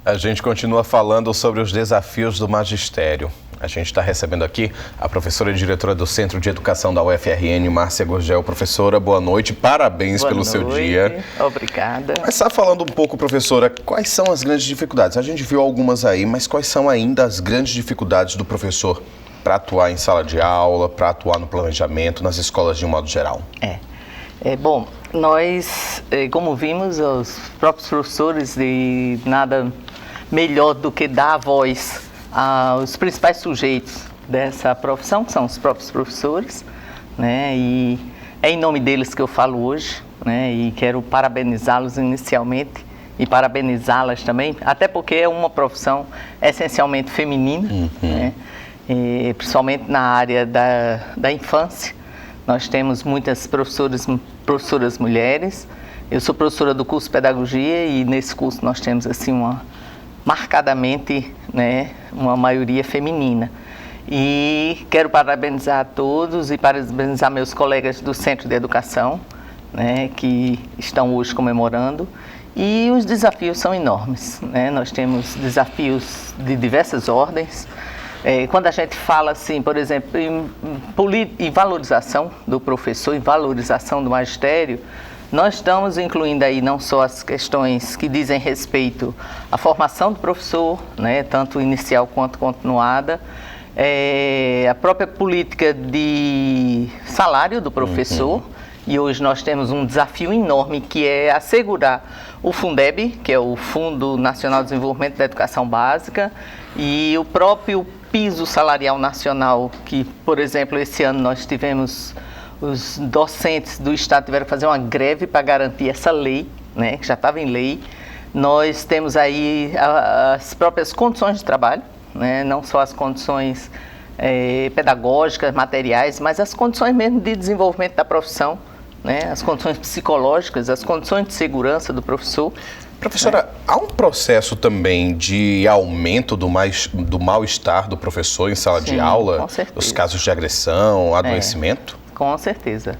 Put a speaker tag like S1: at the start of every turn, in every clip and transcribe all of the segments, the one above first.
S1: A gente continua falando sobre os desafios do magistério. A gente está recebendo aqui a professora e diretora do Centro de Educação da UFRN, Márcia Gurgel. Professora, boa noite, parabéns pelo seu dia.
S2: Obrigada.
S1: Começar falando um pouco, professora, quais são as grandes dificuldades? A gente viu algumas aí, mas quais são ainda as grandes dificuldades do professor para atuar em sala de aula, para atuar no planejamento, nas escolas de um modo geral?
S2: Bom, nós, como vimos, os próprios professores, de nada melhor do que dar a voz aos principais sujeitos dessa profissão, que são os próprios professores, né? E é em nome deles que eu falo hoje, né? E quero parabenizá-los inicialmente e parabenizá-las também, até porque é uma profissão essencialmente feminina, né? E, principalmente na área da infância. Nós temos muitas professoras mulheres. Eu sou professora do curso de Pedagogia e nesse curso nós temos assim marcadamente, né, uma maioria feminina. E quero parabenizar a todos e parabenizar meus colegas do Centro de Educação, né, que estão hoje comemorando. E os desafios são enormes, né? Nós temos desafios de diversas ordens. Quando a gente fala, assim, por exemplo, em valorização do professor, em valorização do magistério, nós estamos incluindo aí não só as questões que dizem respeito à formação do professor, né, tanto inicial quanto continuada, a própria política de salário do professor, e hoje nós temos um desafio enorme que é assegurar o Fundeb, que é o Fundo Nacional de Desenvolvimento da Educação Básica, e o próprio piso salarial nacional, que, por exemplo, esse ano nós tivemos, os docentes do Estado tiveram que fazer uma greve para garantir essa lei, né, que já estava em lei. Nós temos aí as próprias condições de trabalho, né, não só as condições pedagógicas, materiais, mas as condições mesmo de desenvolvimento da profissão, né, as condições psicológicas, as condições de segurança do professor.
S1: Professora, há um processo também de aumento do mal-estar do professor em sala de aula?
S2: Com certeza.
S1: Os casos de agressão, adoecimento?
S2: Com certeza.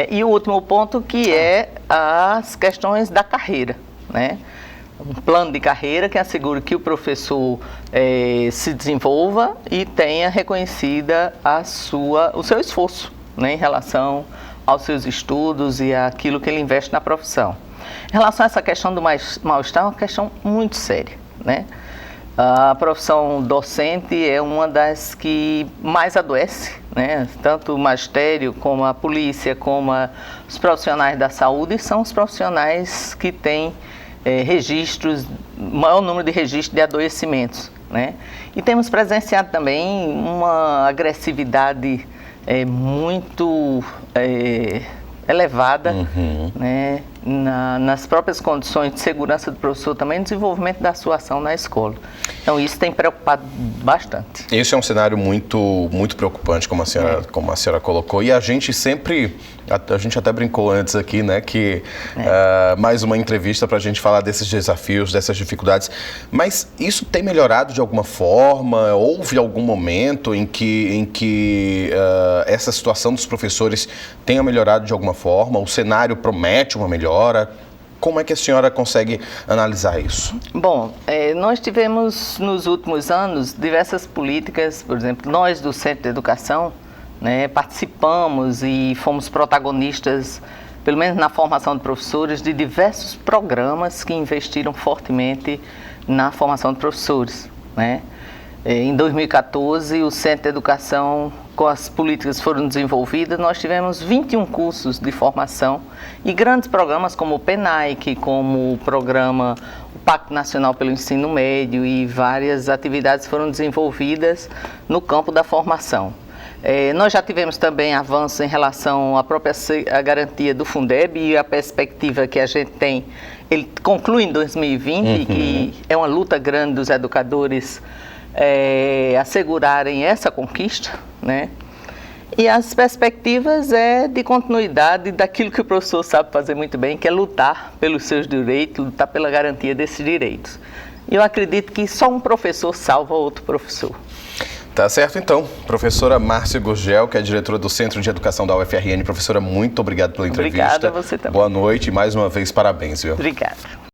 S2: E o último ponto que é as questões da carreira, né? Um plano de carreira que assegure que o professor se desenvolva e tenha reconhecida o seu esforço, né, em relação aos seus estudos e àquilo que ele investe na profissão. Em relação a essa questão do mal-estar, é uma questão muito séria, né? A profissão docente é uma das que mais adoece, né? Tanto o magistério, como a polícia, como os profissionais da saúde, são os profissionais que têm maior número de registros de adoecimentos, né? E temos presenciado também uma agressividade muito elevada, né, nas próprias condições de segurança do professor, também no desenvolvimento da sua ação na escola. Então isso tem preocupado bastante.
S1: Esse é um cenário muito preocupante, como a senhora colocou, e a gente até brincou antes aqui, né, que mais uma entrevista para a gente falar desses desafios, dessas dificuldades, mas isso tem melhorado de alguma forma? Houve algum momento em que essa situação dos professores tenha melhorado de alguma forma? O cenário promete uma melhora? Como é que a senhora consegue analisar isso?
S2: Bom, nós tivemos nos últimos anos diversas políticas, por exemplo, nós do Centro de Educação, né, participamos e fomos protagonistas, pelo menos na formação de professores, de diversos programas que investiram fortemente na formação de professores, né? Em 2014, o Centro de Educação, com as políticas que foram desenvolvidas, nós tivemos 21 cursos de formação e grandes programas como o PENAIC, como o programa o Pacto Nacional pelo Ensino Médio, e várias atividades foram desenvolvidas no campo da formação. Nós já tivemos também avanços em relação à própria garantia do Fundeb, e a perspectiva que a gente tem, ele conclui em 2020, que é uma luta grande dos educadores assegurarem essa conquista, né? E as perspectivas de continuidade daquilo que o professor sabe fazer muito bem, que é lutar pelos seus direitos, lutar pela garantia desses direitos. E eu acredito que só um professor salva outro professor.
S1: Tá certo, então. Professora Márcia Gurgel, que é diretora do Centro de Educação da UFRN. Professora, muito obrigado pela entrevista.
S2: Obrigada a você também.
S1: Boa noite e mais uma vez parabéns, viu?
S2: Obrigada.